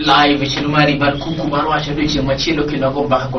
live chinumari mar kuku mar wacho weche machielo kendo go mbaka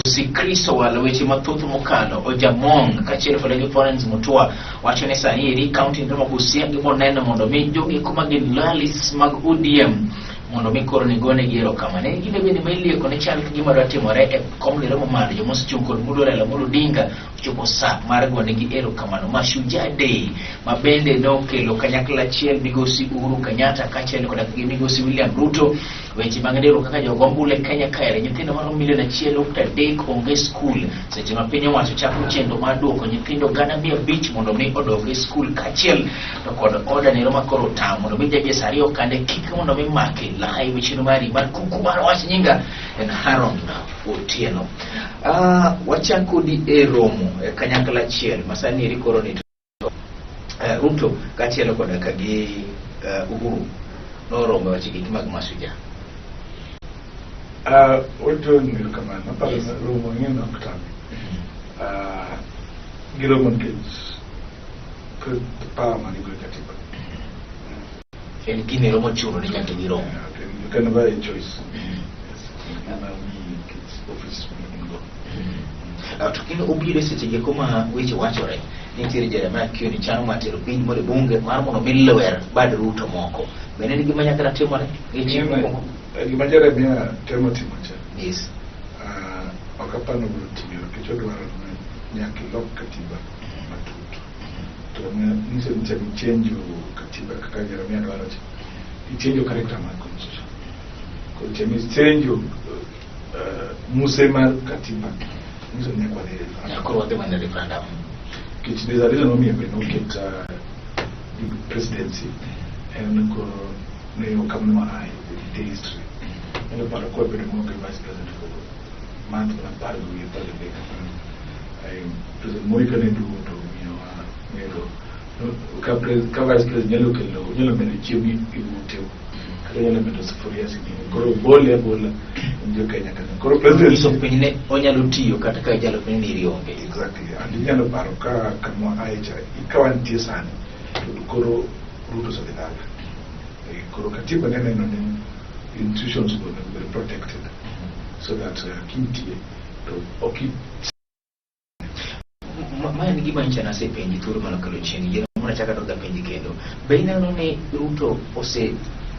si Kristo wala weche mathoth mokalo ojamong kachiel kod gi Florence Mutua wacho ni sani eri county ndoma Busia gi moneno mondo mi jogi kuma gin lalis mag ODM mondo mi koro ni gone giero kama ne gine bende mailie kone chal gima dwa timore e komlero mamalo jomos chung kod Mudorela Muludinga chopo sa mar gone gi ero kamano Mashujaa Day mabende no kelo kanyakla achiel migosi Uhuru Kenyatta kachiel kod migosi William Ruto weche mang'ero kaka jogombule Kenya kaere nyithindo maromo milion 1.3 onge skul seche ma piny owacho chako chenro mar duoko nyithindo 500 mondo mi odog e skul kachiel to kod oda nero makoro tam mondo mi jaje sari okande kik mondo mi make live chinumari mar kuku mar wach nyinga en Haron Otieno. Wachako di e romo kanyakla achiel masani eri koro ni Ruto kachiel kod kagi Uhuru no romo wacho gik mag Mashujaa. Wato ngir kamano para romo ng'eno oktam giromo nikech kod power man igwe katiba En gini romo chuno ni nyaka giromo. You can buy a choice. Office go. Tukino obire seche ge kuma weche wachore nitiere Jeremiah Kioni chano matero piny moro bunge mar mondo milower bad Ruto moko bende ni gima nyaka timore e chimo gima Jeremiah temo timo cha. Yes. Okapano biro tiyo kicho dwaro nyaka lok katiba matut to nise mtemi change katiba kaka Jeremiah dwaro cha change character mar constitution ko chemi change Musema katiba Musa ni kwa ya kwa wate manda referendum kichi there's a reason why we don't get the presidency and ko ne kama ai the history and para kwa pele mo ke vice president for month na para we para the ai president mo ikane du to ngero ka vice president nyalo mene chiwi iwute kaya mendo sufuria sini koro bola ndio Kenya kana koro president so penye onyalo tiyo kata ka jalo penye ni rionge exactly and nyalo paro ka kama aicha ikawa ntie sana koro Ruto sa dinala koro katiba nene no institutions will be protected so that kintie to oki ni gima nchana se penye turu malakalo chini jero mwana chaka toga penye kendo baina ne Ruto ose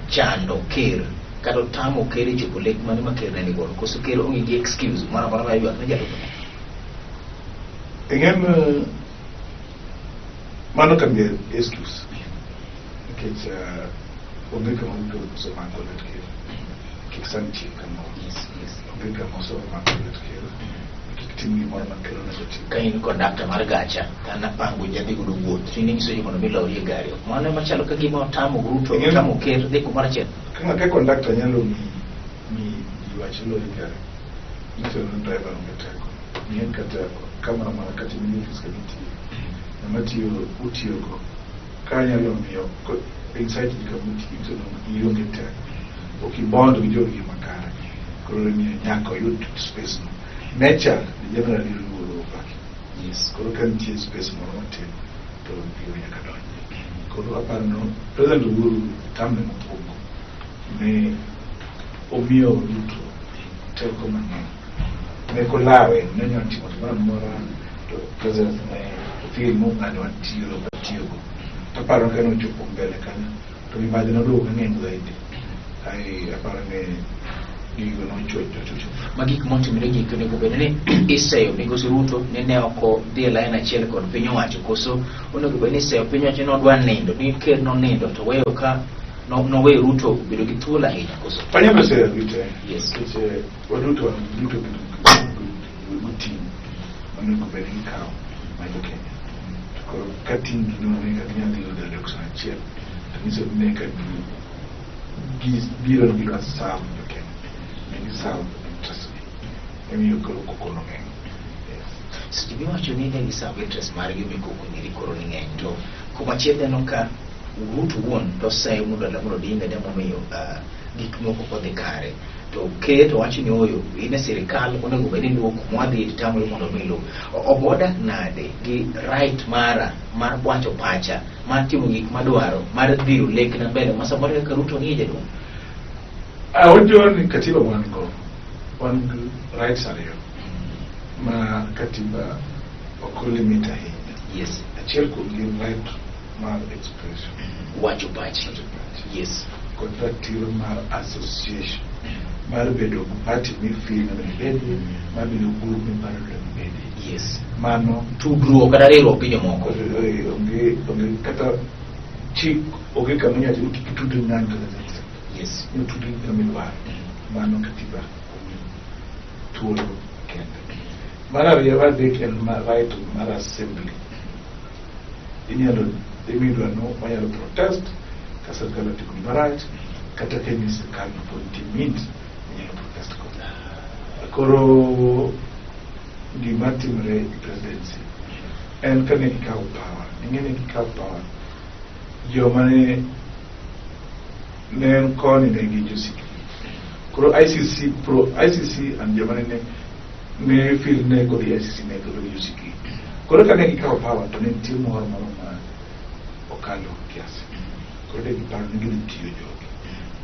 chando ker kado tamo kere chopo lek mani maker nani gono koso kere ongi excuse mara yu na jalo again mano can be excuse because onge kama mtu so mango let kere kiksanchi kama onge kama so mango let kere kikitimi mara makero na joti kain conductor mar gacha kana pango jadi gudu wuoth tini so yuko no milori gari mano machalo ka gima tamo Ruto tamo ker de kumara chen kama ke conductor nyalo mi iwachilo gari ito no driver ungetako ni kata kama mara kati mimi fiskabiti na matiyo utiyogo kanyalo miyo inside the community ito no yongete okibond bijogi makara koro ni nyako yut space no nature generally rule back yes koro kan tie space more wanted to be yakadonye koro apano president Uhuru tamne mpongo ne omio Ruto teko mang'eny ne kolawe ne nyoti mora to president ne feel mo ngani watio to paro kano chopo mbele kana to imagine do ng'eny zaidi ai aparo ne gigo non chocho magik monti miregi kene ko bedene iseyo migosi Ruto ne oko dhi line achiel kod piny owacho koso onego bedne iseyo piny owacho no dwa nindo ni ker no nindo to weyo ka no weyo Ruto bedo gi thuolo ahinya koso panya mase vite yes kiche Ruto team onego bed gi kaw majo Kenya ko katin no ne ka nyandi do election achiel to niso ne ka biro gi ka sam South interest emi yokoro kokono ng'eny so gima wacho ni ne South interest mar yumi koko ni koro ni ng'eny to kuma chiedhe no ka Ruto won to sai Mudorela Muludinga demo miyo gik moko kodhi kare to keto wacho ni oyo ine sirikal onego bed ni mwadhi tamre mondo milo oboda nade gi right mara mar wacho pacha mar timo gik madwaro mar dhiro lek na mbele ma samoro ka Ruto ni jedo awonjo ni katiba wango rights ariyo ma katiba okolimita hii. Yes. Achiel kuom gin right mar expression wacho pacha. Yes. Kod ratiro mar association mar bedo party mifil na bede mar bedo group miparo na bede. Yes. Mano tudruok kata riwruok gi jomoko onge kata chik onge kama nyaji ukitudu ng'an kata zete. Yes. Tudu kamilwar mano katiba tuolo kende. Mar ariyo wadhi en right mar assembly. Inyalo imidwa no wanyalo protest ka sirkal otiko marach kata ka ni sirkal pod timid inyalo protest koda. Koro gima timre e presidency en ka ne gikawo power. Ing'eni gikawo power joma ne en koni ne gi josiki. Koro ICC and joma ne feel ne kod ICC ne kod josiki. Koro ka ne gikawo power to ne nitie moro ma okalo kiasi. Koro ne giparo ni gidhi tiyo jogi.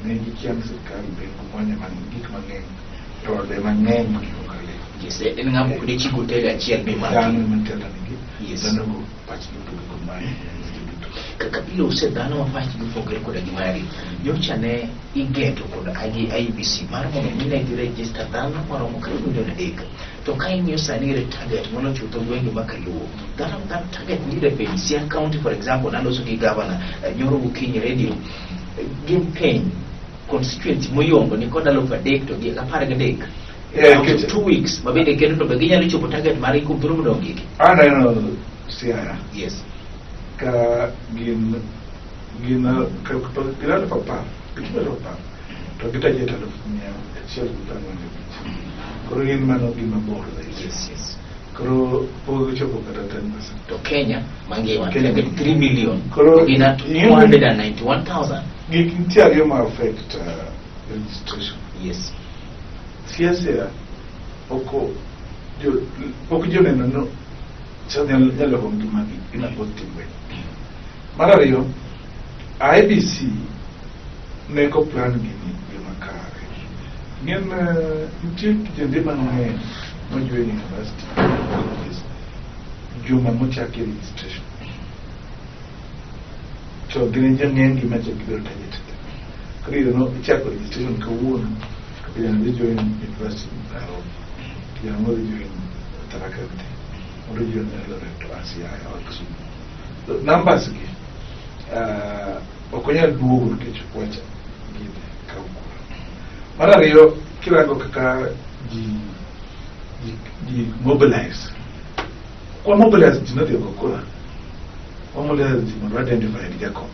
Ne gikia ni sirkal bengo mwanya gik mang'eny to ode mang'eny ma gikokale. Yes, en ng'amo kode chiko tega achiel be mar dhano matelo nigi. Yes. Dhano go pachgi kod mari. kaka pile ose dhano ma pachgi opogore koda gi mari. Nyocha ne igeto koda IEBC mar mondo mi ne girejista dhano maromo kar milion 3. To ka ing'iyo sani re target mono chutho gwenge ma Kaluo. Dhano target ni e piny Siaya County for example naloso gi governor nyoro gokinyi radio. Gin piny constituency moyombo ni kod 3,000 to gi 13. 2 weeks mabende kendo to be ginyalo chopo target mar iko biro modong gigi. Aneno Siaya. Yes. Ka gin ka gilalo papar to gitajeta 1,150. Koro gin mano gima bor. Yes. Koro pogo chopo kata 10%. To Kenya mangima target 3 million. Koro ina 291,000. Gik nitie ariyo ma affect registration. Yes. Siasa oko joneno no nyalo hongi magi ina potimbe. Mar ariyo IEBC ne ko plan gini gima kare. Ng'en nitie kijende mang'eny mojuwe university juma mochaki registration. To gine jang'eny gima chakibiro tajete. Koro no chako registration kawuono kijana dhi join university Nairobi, kijana moro dhi join Tharaka Nithi, moro join Eldoret to Siaya or Kisumu. Numbers gi ok onyal duogo nikech wacha gini kawo kura. Mar ariyo kirango kaka ji mobilize. Kwa mobilize ji nodhi oko kura. Kwa mobilize ji mondo identify gi Jacob.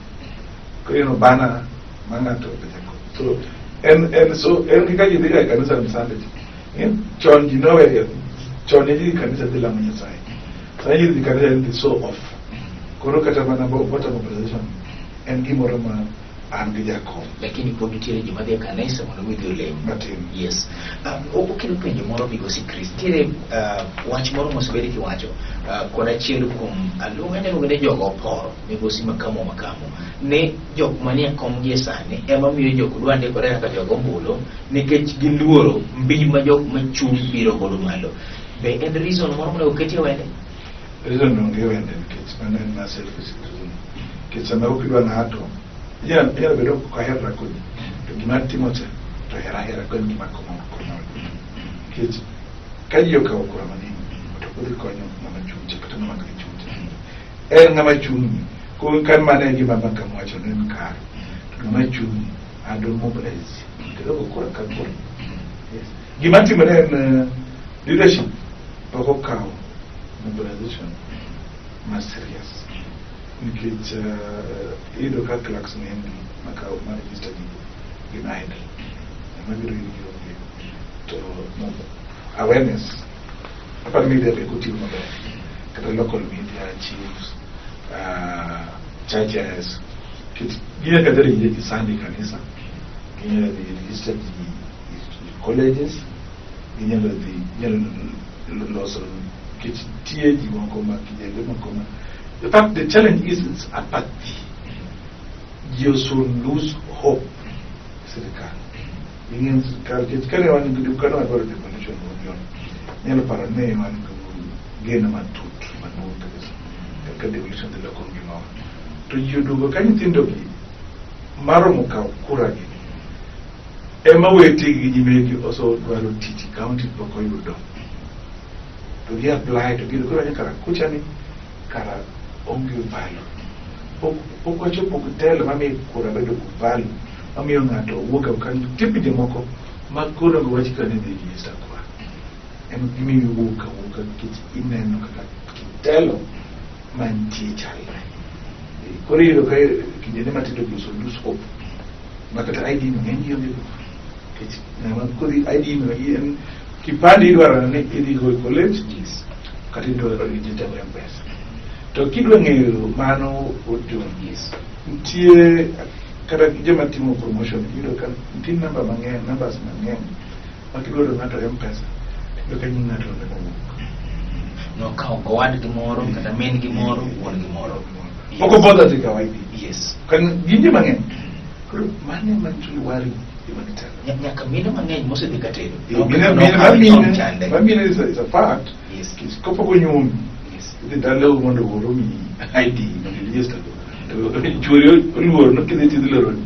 Koro bana ma ng'ato be Jacob. So en kika ji dhiga kanisa ni Sunday. Chon ji nowe chon ji kanisa dhi lamo Nyasaye. Sasa ji kanisa ni so off. Koro kata mana bota mobilization en gimoro ma an gi Jacob. Lakini pod nitiere ji madhi e kanisa mondo mi dhi olemo. Matin. Yes. Okelo penjo moro Migosi Chris. Tiere wach moro mosebedi kiwacho kod achiel kuom anyalo ng'e jogo oporo Migosi Makamo ne jok manie kom gi sani ema miyo jok dwa ndikore kaka jogo ombulu nikech giluoro mbi ma jok machung' biro godo malo. Be en reason moro monego oketie wende? Reason onge wende nikech mano en ma selfish reason. Nikech sama okidwa ng'ato inyalo bedo kahera kodi to gima timo cha to hera kod gima komo. Nikech ka ji okawo kura mang'eny to kodhi konyo ng'ama chung' kata ng'ama chung'. En ng'ama chung' ko kan mane gima Makamo wacho ne kare. Ng'ama chung' ado mobilize. Kendo kura ka kura. Yes. Gima timore en leadership pok okawo mobilization ma serious. Nikech iyudo ka clerks ng'eny makawo ma register gi idle. Ema biro yudo to awareness. Apart media be kutil maber. Kata local media, chiefs, churches. Gine kadari ye kisandi kanisa. Gine the register colleges, ginyalo loso tie ji moko ma kijende moko ma. In fact, the challenge is it's apathy. You should lose hope. Sirikal. Ingin sirikal kaya wani gudu kana agora devolution union. Nyalo parane wani gena matut manu kabisa. Ka devolution de la kongino. To yudugo kanyi tindo ki maro muka kuragi. Ema weti gijimeki also dwaro titi county poko yudo. To gi apply to gi kuragi kara kuchani kara onge value. Poko acho poko tele mami kura bedo ku value. Mami ngato woga kan tipi de moko makura go wachika ne de yisa kwa. Em gimi woga kiti ineno kaka kitelo manti chai. Kori yo kai kijene matindo kuso lose hope. Makata ID ngenyi yo kiti na makuri ID no yen kipandi idwara ne idhi go college yes kati ndo register kwa mpesa to kidwa ng'eyo mano ojo yes ntie kata jema timo promotion ido kan tin number mang'eny numbers mang'eny makidwaro ng'ato mpesa to kanyi ng'ato no kao gowad gimoro kata men gimoro wuon gimoro oko boda tika waidi yes kan ginje mang'eny koro mane manchuli wari nyaka mine mang'eny mosedhi katero mamine is a fact yes kopoko nyumi idhi dalo mondo oromi ID mondo register chuori oluor no kidhi tidhi loroni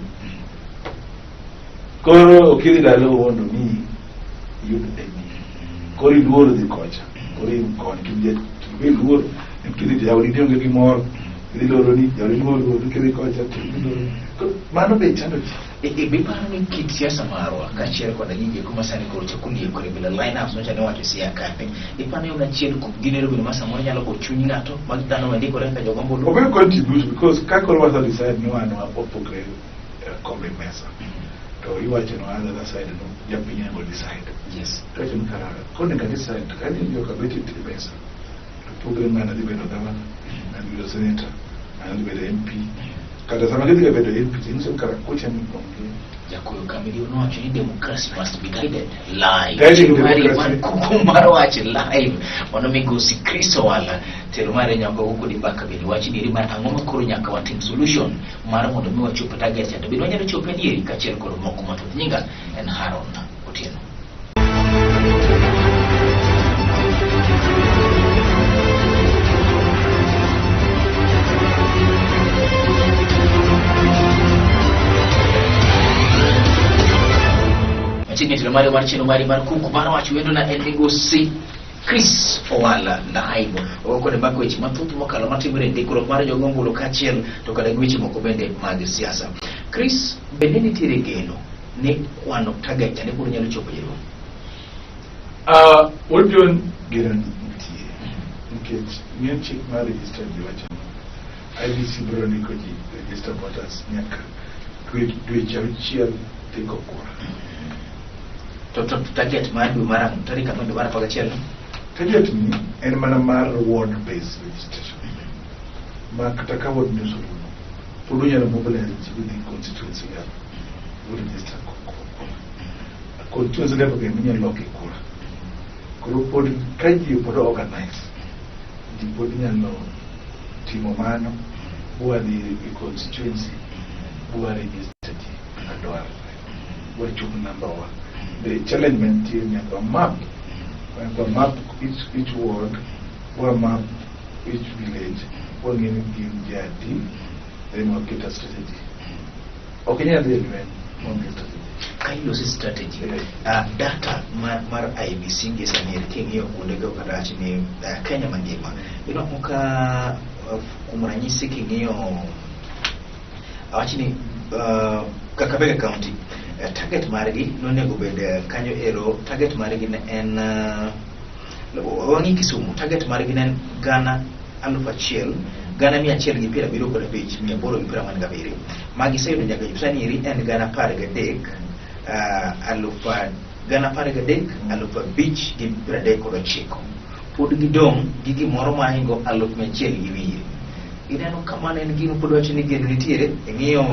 koro okidhi dalo mondo mi yud ID koro iluoro dhi kocha koro im koni kidhi iluoro kidhi jawri dionge gimoro kidhi loroni jawri luoro kidhi kocha mano be chando biparo ni kit siasa marwa kachiel koda gige kuma sani koro chakundi kore bila lineups no chane wacho sia kape ipano una chiel ku ginero bino masa moro nyalo go chuny ngato mag dano ma ndiko reka jogo mbulu obe contribute because kakoro wasa decide no ano apopogre kombe mesa to iwacho no other side no japinya go decide yes to chen karara kone ka decide kani yo ka beti mesa to program na di bedo dama na di senator na di bedo MP kada sama kiti ka bedo MP tinso kara kucha ni konge yakoyo kamili no wacho ni democracy must be guided live guiding democracy kumaro wacho live mono migosi Kristo wala tero mare nyako huko di baka bili wachi diri mar angoma koro nyaka watim solution mara mondo mi wachopo target ya bili wanyalo chopo diri kachiel koro moko mato nyinga en Haron Otieno. Chini tulamari marchino mari markuku bana wachi wendo na endegosi Chris Owala na haibo oko ne bako echi matutu makala matimire ndikuro mara jogombulo kachiel to kada gwichi moko bende mag siasa. Chris beneni tire geno ne kwano target ne buru nyalo chopo yero Ojon geran ntie nkech nyen chik ma register di wacho IBC bro ni ko ji register voters nyaka dwe chiel tiko kura to target ma dwe mara tarika ndo mara paga chiel target ni en mana mar ward based registration ma kata ka ward ni solo pulu nyalo mobilize within constituency ya register ko constituency level ke minya loke kura kuro pod kaji pod organize di pod nyalo timo mano buwa di constituency buwa register di adwar buwa chung number 1. The challenge maintain a map each ward, one map each village, one give JRT, then we'll get a strategy. Okay, yeah, then one get strategy. Kind of strategy. Data mar IBC ngesa ni Kenya kundega ukadachi ni Kenya mangima. Ino muka kumuranyisi kingiyo awachini Kakamega County. Target margi no nego bende kanyo ero target margi en wangi Kisumu target margi en Ghana alufachiel Ghana 100 gi pira biro kod page 800 gi pira man gabiri magi sayudo nyaka jipsani iri en Ghana par gadek alufa Ghana par gadek alufa beach gi pira de kod chiko pod gidong gi gimoro ma hingo aluf 100 gi wiri ineno kama en gino pod wacho ni geno nitiere ing'iyo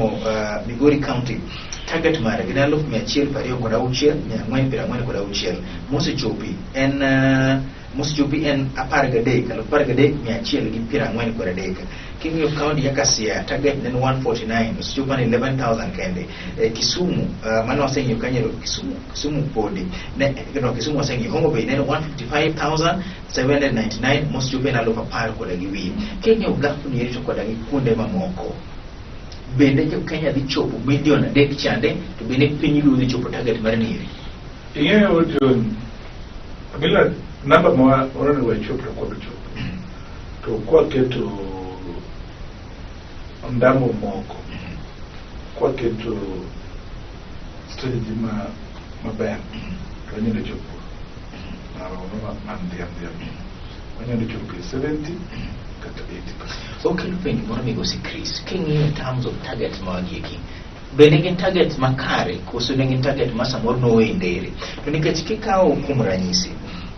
Migori County target mare gin 126,446 mosechopi en 13,143 king'iyo kaunti ya Kasia target en 149 mosechopo ni 11,000 kende. Kisumu mano waseng'iyo kanyo Kisumu podi Kisumu waseng'iyo Homa Bay en 155,799 mosechopo en 10,000 koda gi wiye. King'iyo gap ni rito koda gi kuonde mamoko bende jo Kenya dhi chopo milion 3 chande to bende piny dhi chopo target mar niri. Ing'eyo John bila namba mwa orane wa chopo kwa chopo to kwa keto ndamo moko kwa keto strategy maber to nyalo chopo na rono mandiam wanyalo chopo 70 kata 80%. Okay, penny moro migosi Chris king'iyo in terms of target mawagiki bende gin target makare koso ne gin target ma samoro nowe ndere to nikech kikawo kuom ranyisi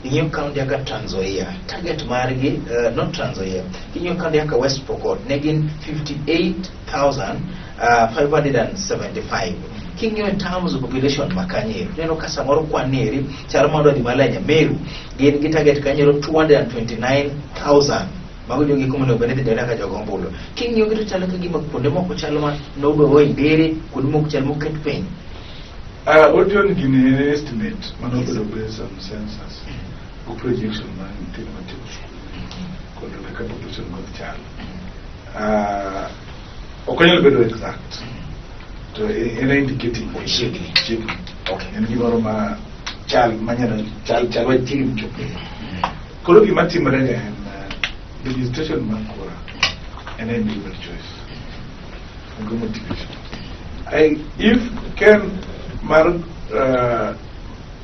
ing'iyo kaunti yaka Trans Nzoia target margi not Trans Nzoia ing'iyo kaunti yaka West Pokot ne gin 58,575 king'iyo in terms of population makanyero neno ka samoro kwaneri charo mondo di Malanya Meru gin gi target kanyero 229,000 mago jongi kumano bende de ka jogombolo king'iyo gito chalo ka gima kuonde moko chalo ma nodo wo ndere kuonde moko chalo moket piny. Audio gini estimate mano bedo based on census or projection man tin matiko ko do ka population ko chalo okanyal bedo exact to ena indicating chegni okay en gimoro ma chal manyalo chal wa tim chopo kolo gima timore ga en the registration makura and individual choice and go motivation if can mar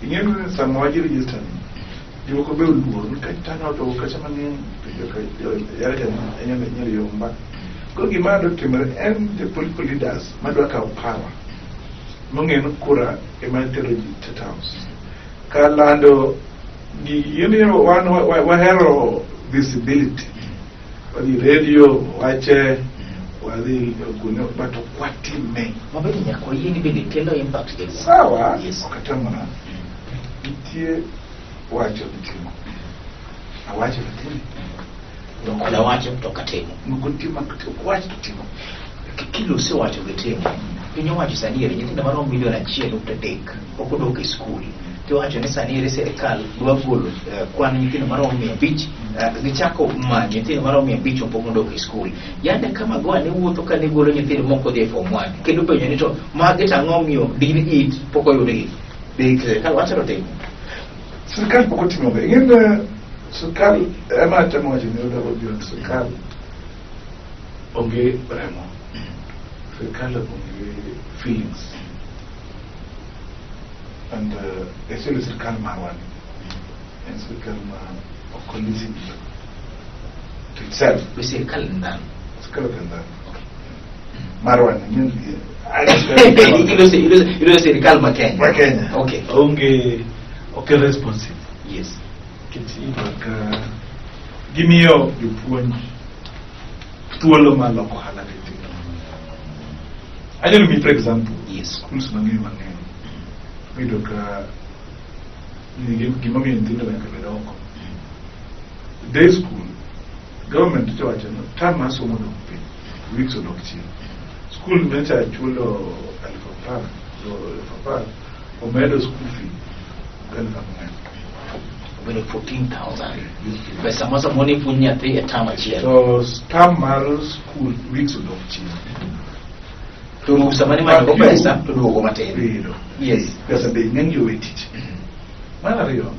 ingin sama waji register ni ko be ulur ka tano to ka sama ni ya ga nyame yomba ko gima do timre and the political leaders madwa ka power mongen kura e matero State House kalando gi yeno wa hero visibility wali radio wache wali kuno bato kwati me mabedi nyako yini bende kelo impact ke sawa yes okatamana itie wache bitimo awache bitimo nokala wache kutoka temo nukutima wache tutimo kilo se wache bitimo pinyo wache saniere nyithindo maro milion 1.3 okudoke school tiwacho ni saniere serikal dwa golo kwan nyithindo maro 500 gichako manyo nyithindo maro 500 opogo ndoke school yande kama goa ne wuotho ka ne golo nyithindo moko dhi form 1 kendo penjo ni to mage tang'o miyo din it poko yudgi de serikal wacho to serikal poko timo be ingin serikal ema temo wacho ni oda obion serikal onge remo serikal onge feelings and especially serikal marwani and serikal collision to itself be serikal ndan marwani ilo serikal makenya okay onge responsive yes kiti baka gimiyo jopuonj thuolo ma loko halagi anyalo mi for example yes schools mang'eny mido ka gima miyo nyithindo nyaka bed oko day school government to wacho no tam ma somo dok piny weeks odok chien school mecha chulo 10,000 omedo school fee 4,000 bedo 14,000 pesa mosa moni punya te atama chia so tam mar school weeks odok chien to rusamani ma ko pesa to duogo matin yes pesa be ng'eny wetich Mario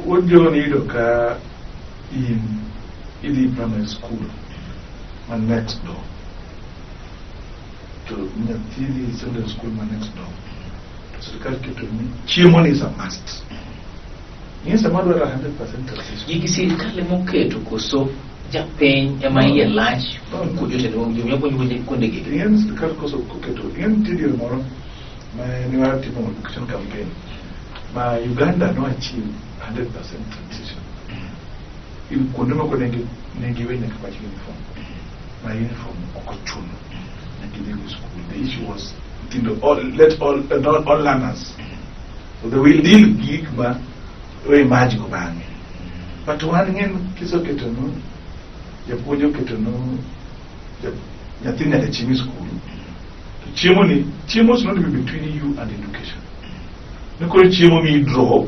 wojo ni do ka in idi primary school man next door to nyatili secondary school man next door to serikali kitu ni chiemo ni a must ni sama dwara 100% yigi serikali moketo koso japeny ema iye lach kujote ni yobo nyuje kunde gigi yen serikali koso koketo yen tidio moro ma ni wati mo education campaign ma Uganda no achieve 100% transition kuonde moko ne giwe nyaka pach uniform. My uniform okochuno ne gidhi go school. The issue was all learners. So they will deal gik ma we imagine go bang'e. But one ng'en kisoketo no japuonj oketo no nyathi nyaka chiemi school. To chiemo is not between you and education. Nikoro chiemo mi drop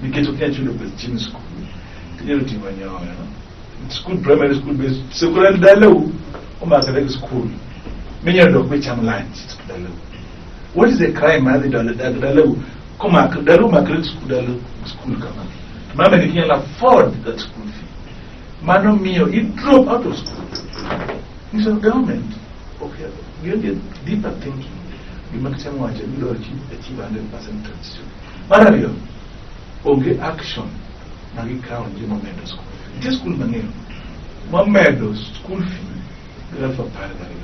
nikech ok nyal chulo pes chiemo school. Tinyalo timo nyoyo. School, primary school based, secondary dalau omakre school. Minyalo dok be cham lunch dalau. What is the crime ma dalau? Dalau makre school kama. Mama ni can afford that school fee. Mano mio, it drop out of school. It's a government. Okay, you get deeper thinking. You make some watch and you achieve 100% transition. Marario, okay, action. Nagi count the moment of school fee. This school money, moment of school fee. You have a paradigm.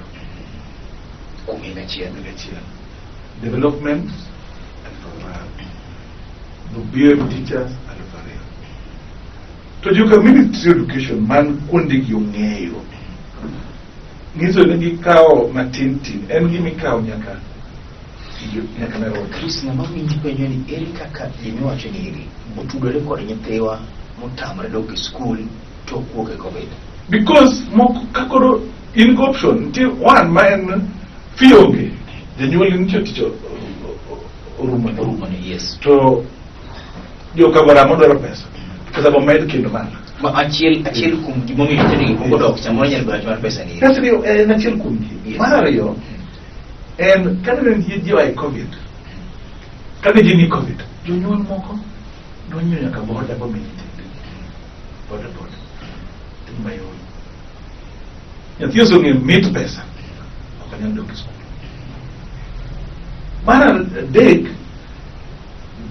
Development and for the BM teachers and for real. To your community education, man kundi yongeyo. Nizo ngi kao matintin, engi mikao nyaka na road. Chris na mami ndipenyo ni Erika ka yimiwacho ni iri. Mutudole kwa nyetewa mutamre dogi school to kuoke COVID. Because mo kakoro in option ti one man fionge. The new nicho ticho Urumane, yes. To yo kabara modora pesa. Kasa ba med kendo mana. Ma achiel kum gimomi teni kodok chamona nyal bra chama pesa ni. Kasi yo na achiel kum gi. Mara yo en kana ni ji ai COVID. Kana ji ni COVID. Jo nyuol moko do nyonya ka boda ba mi tende. Boda. Timayo. Ya tioso ni mit pesa. Akanya ndo kiso. Mara dek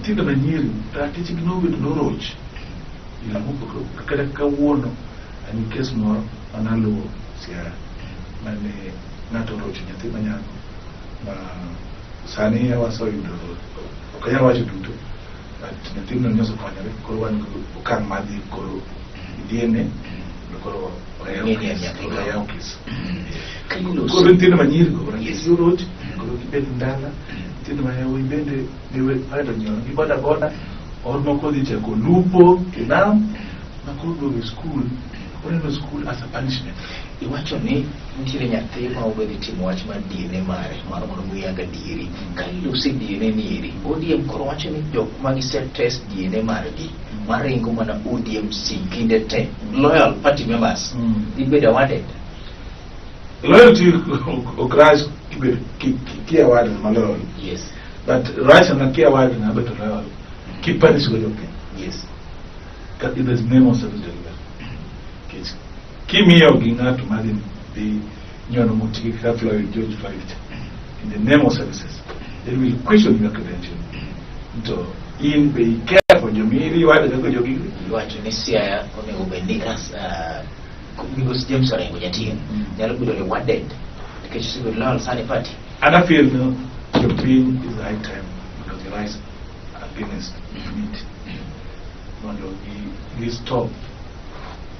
tinda manyiri ta tichi gino with no roach. Ila muko kada kawuono ani kes moro analo sia mane nato roach nyathi manyako ma sani awaso yudo okanya wacho duto but nyathi no nyoso konyore koro wan okang madhi koro diene koro oyaw kes koro tinda manyiri koro yes roach koro kibet ndala tinda mayawo ibende niwe pale nyono ibada boda or moko di chako lupo kinam na kuro go school no school as a punishment. Iwacho ni nitiere nyathi ma obedi timo wach mar DNA mare mar mondo muyaga diri kalose DNA niri ODM koro wacho ni jok ma giset test DNA margi maringo mana ODM kinde te loyal party members be awarded. Loyalty okras ki award malol. Yes. But right na ki award na beto loyal. Ki punish go joke. Yes. That is the name of service delivery. Kids. Kimio Gingatu Madin, the Yonomoti Floyd George Floyd, in the name of services. They will question your credential. So, in be careful, you mean you are the good jogging. You are to Nessia on the Ubenikas, because James are in Yatin. They are good on one dead. Because you will learn Sunny Party. And I feel no, your pain is the high time because the rise against it. We stop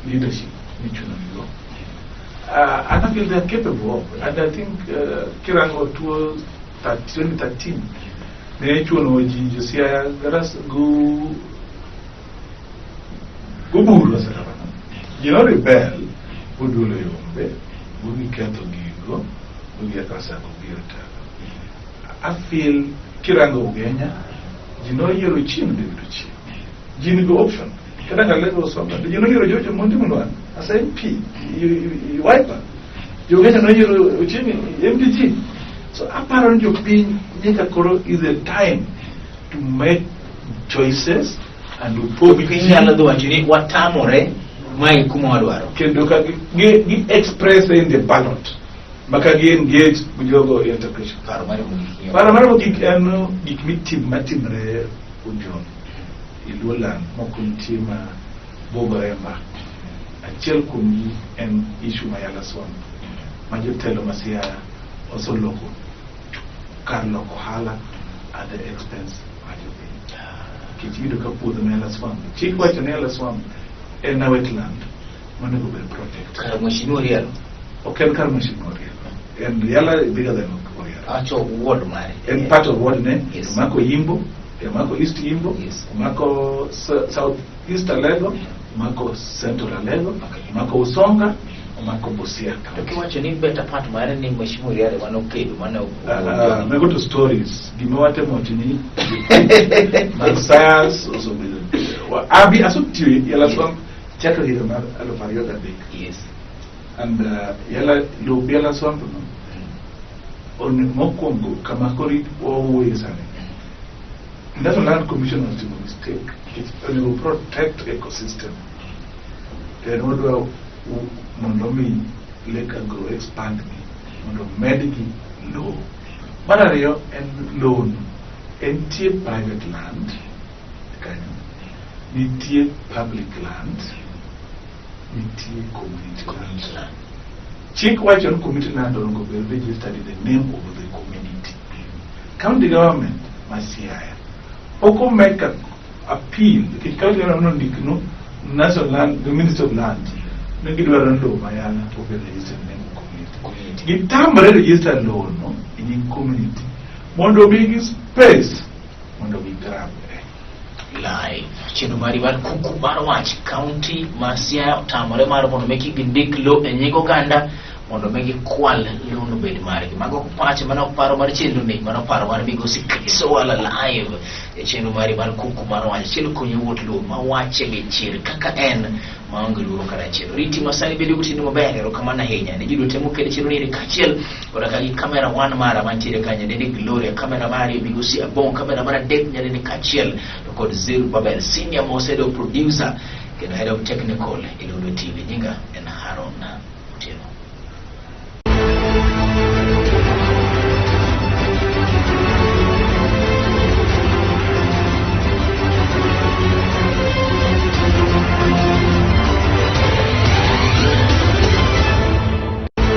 leadership. And I feel they are capable of, and I think Kirango 2013, the H1OG, you see, Garas go Bulu, you know, rebel, Budulu Yombe, Budi Kato Gigo, Budi Akasa Gubirta. I feel Kirango Genya, you know, you're a chin, Jimmy go option. Can I let us something? You know, you're a judge of Montimuan. As MP, you wipe her. You get to know you're MDG. So apparently you're being Nikakoro is a time to make choices and to put what time or my Kumadwaro can do express in the ballot. Makagi engage with your interpretation. Paramaro and Matimre Ujon Ilulan Mokuntima Bobarema. Achiel kuom en issue mayala swam majotelo masia also loko kar loko hala at the expense majobi kichido ka puodho ne la swam chik wacho ne la swam en a wetland monego be protect. Kar mheshimiwa Rielo. Ok, en kar mheshimiwa Rielo. And Yala is bigger than Oriaro. Acho ward mare. En part of ward ne, Yes. Umako Yimbo, Umako East Yimbo, Yes. Umako South East Alego, Umako Central Alego, Okay. Umako Usonga, Umako Busia. Tukiwacho ni better part mare ni mheshimiwa Rielo wanokedo mana I go to stories. Gimawate motini. Magsayas also with Abi asubti Yala swam chako hira mar alofario da big. Yes. And Yala Lubiala swamp no. On Mokongo Kamakori always National Land Commission was a mistake. It's when you protect ecosystem. Then what do Mondomi Lake grow expand me? Mondo medically low. Manario and loan. Entie private land. Nitie public land. Nitie community land. Chick White on community land will be registered in the name of the community. County government must see higher. Oko make an appeal. The county government no national land, the Minister of Land. No give a random Mayana to be registered in the name of community. Give time registered law no in community. Mondo big space. Mondo big grab. Live chino mari bar kuku bar watch county Masia tamore mar mondo meki gindik lo enyego ganda mondo meki kwal lo no bed mari mago pache mano paro mar chendu ni mano paro mar bigo sikriso wala live e chino mari bar kuku bar watch chilo kunyo wot lo ma wache ge chir kaka en maangulu kara chiro riti masani bedi utini mabere ro kama na henya ne jido temu kede chiro ni kachiel ora kali kamera one mara manchire kanya ne gloria kamera mari bigo si abon kamera mara dek nyane ne kachiel to kod Zero Babel senior Mosedo producer, head of technical Ilodo TV Nyinga.